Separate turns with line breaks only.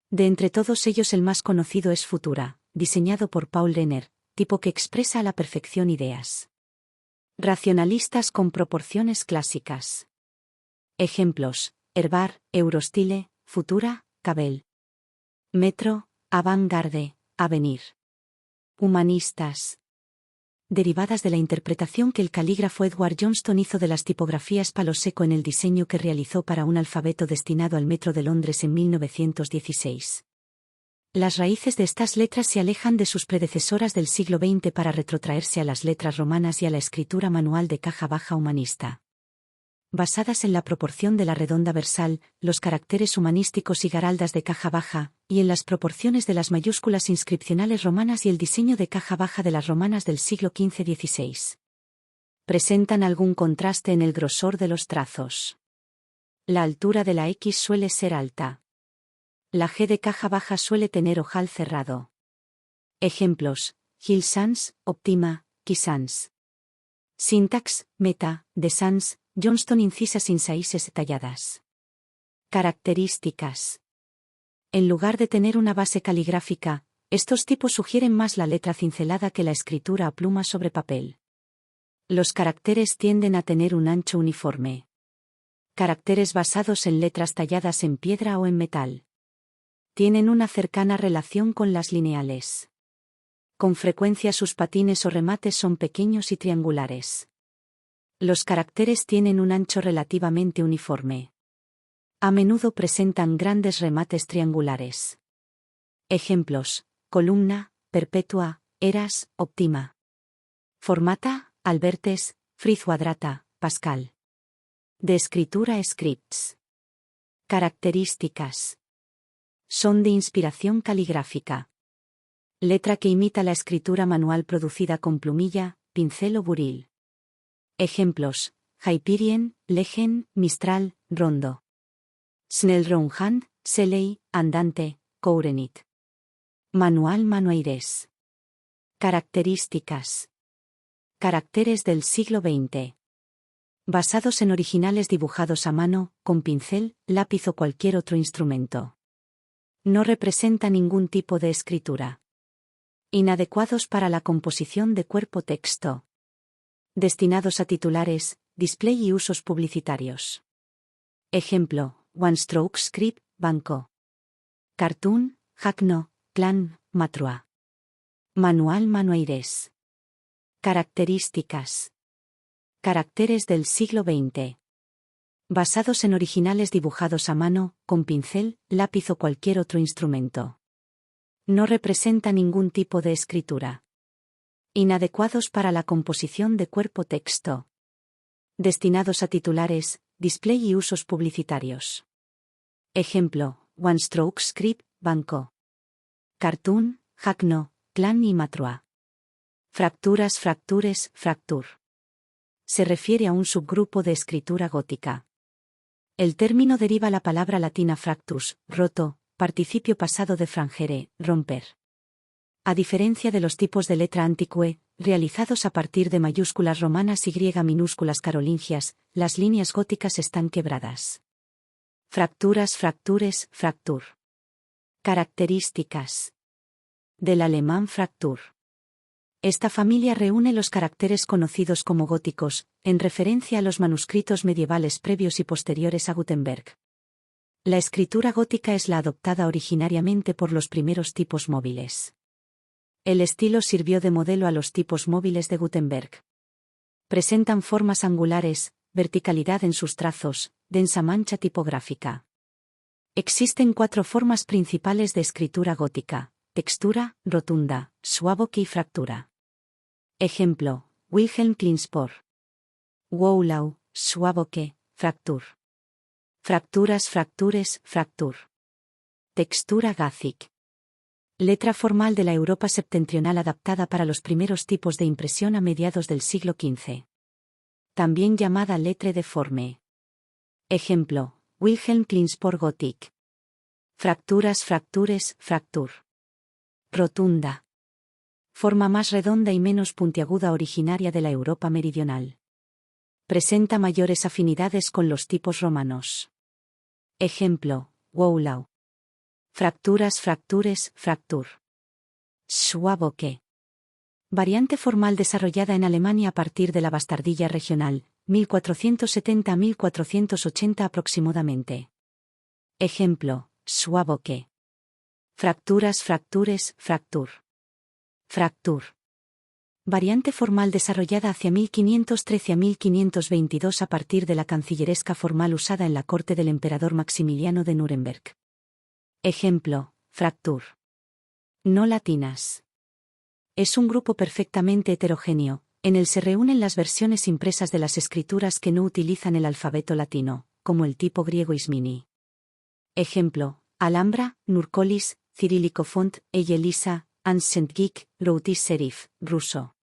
De entre todos ellos el más conocido es Futura, diseñado por Paul Renner, tipo que expresa a la perfección ideas racionalistas con proporciones clásicas. Ejemplos: Herbar, Eurostile, Futura, Cabell. Metro, Avant-garde, Avenir. Humanistas. Derivadas de la interpretación que el calígrafo Edward Johnston hizo de las tipografías palo seco en el diseño que realizó para un alfabeto destinado al Metro de Londres en 1916. Las raíces de estas letras se alejan de sus predecesoras del siglo XX para retrotraerse a las letras romanas y a la escritura manual de caja baja humanista. Basadas en la proporción de la redonda versal, los caracteres humanísticos y garaldas de caja baja, y en las proporciones de las mayúsculas inscripcionales romanas y el diseño de caja baja de las romanas del siglo XV-XVI. Presentan algún contraste en el grosor de los trazos. La altura de la X suele ser alta. La G de caja baja suele tener ojal cerrado. Ejemplos: Gill Sans, Optima, Key Sans. Syntax: Meta, de Sans, Johnston incisa sin saíces talladas. Características. En lugar de tener una base caligráfica, estos tipos sugieren más la letra cincelada que la escritura a pluma sobre papel. Los caracteres tienden a tener un ancho uniforme. Caracteres basados en letras talladas en piedra o en metal. Tienen una cercana relación con las lineales. Con frecuencia sus patines o remates son pequeños y triangulares. Los caracteres tienen un ancho relativamente uniforme. A menudo presentan grandes remates triangulares. Ejemplos: columna, perpetua, eras, optima. Formata, Albertes, Friz-Quadrata, Pascal. De escritura scripts. Características. Son de inspiración caligráfica. Letra que imita la escritura manual producida con plumilla, pincel o buril. Ejemplos: Hyperion, Legend, Mistral, Rondo. Snellround, Seley, Andante, Courenit. Manual Manuaires. Características. Caracteres del siglo XX. Basados en originales dibujados a mano, con pincel, lápiz o cualquier otro instrumento. No representa ningún tipo de escritura. Inadecuados para la composición de cuerpo-texto. Destinados a titulares, display y usos publicitarios. Ejemplo: One Stroke Script, Banco. Cartoon, Hackno, Clan, Matrua. Manual Manuaires. Características. Caracteres del siglo XX. Basados en originales dibujados a mano, con pincel, lápiz o cualquier otro instrumento. No representa ningún tipo de escritura. Inadecuados para la composición de cuerpo-texto. Destinados a titulares, display y usos publicitarios. Ejemplo: One Stroke Script, Banco. Cartoon, Hackno, Clan y Matrua. Fracturas, fractures, fracture. Se refiere a un subgrupo de escritura gótica. El término deriva la palabra latina fractus, roto, participio pasado de frangere, romper. A diferencia de los tipos de letra antique, realizados a partir de mayúsculas romanas y griega minúsculas carolingias, las líneas góticas están quebradas. Fracturas, fractures, fracture. Características. Del alemán Fraktur. Esta familia reúne los caracteres conocidos como góticos, en referencia a los manuscritos medievales previos y posteriores a Gutenberg. La escritura gótica es la adoptada originariamente por los primeros tipos móviles. El estilo sirvió de modelo a los tipos móviles de Gutenberg. Presentan formas angulares, verticalidad en sus trazos, densa mancha tipográfica. Existen 4 formas principales de escritura gótica: textura, rotunda, suavoque y fractura. Ejemplo: Wilhelm Klingspor. Woulau, suavoque, fractur. Fracturas, fractures, fractur. Textura Gothic. Letra formal de la Europa septentrional adaptada para los primeros tipos de impresión a mediados del siglo XV. También llamada letra deforme. Ejemplo: Wilhelm Klingspor Gothic. Fracturas, fractures, fractur. Rotunda. Forma más redonda y menos puntiaguda originaria de la Europa meridional. Presenta mayores afinidades con los tipos romanos. Ejemplo: Woulau. Fracturas, fractures, fractur. Schwaboke. Variante formal desarrollada en Alemania a partir de la bastardilla regional, 1470-1480 aproximadamente. Ejemplo, Schwaboke. Fracturas, fractures, fractur. Fractur. Variante formal desarrollada hacia 1513 a 1522 a partir de la cancilleresca formal usada en la corte del emperador Maximiliano de Nuremberg. Ejemplo, fractur. No latinas. Es un grupo perfectamente heterogéneo, en el se reúnen las versiones impresas de las escrituras que no utilizan el alfabeto latino, como el tipo griego Ismini. Ejemplo, Alhambra, Nurcolis, cirílico font, Eyelisa, Ancient Geek, Routis Serif, ruso.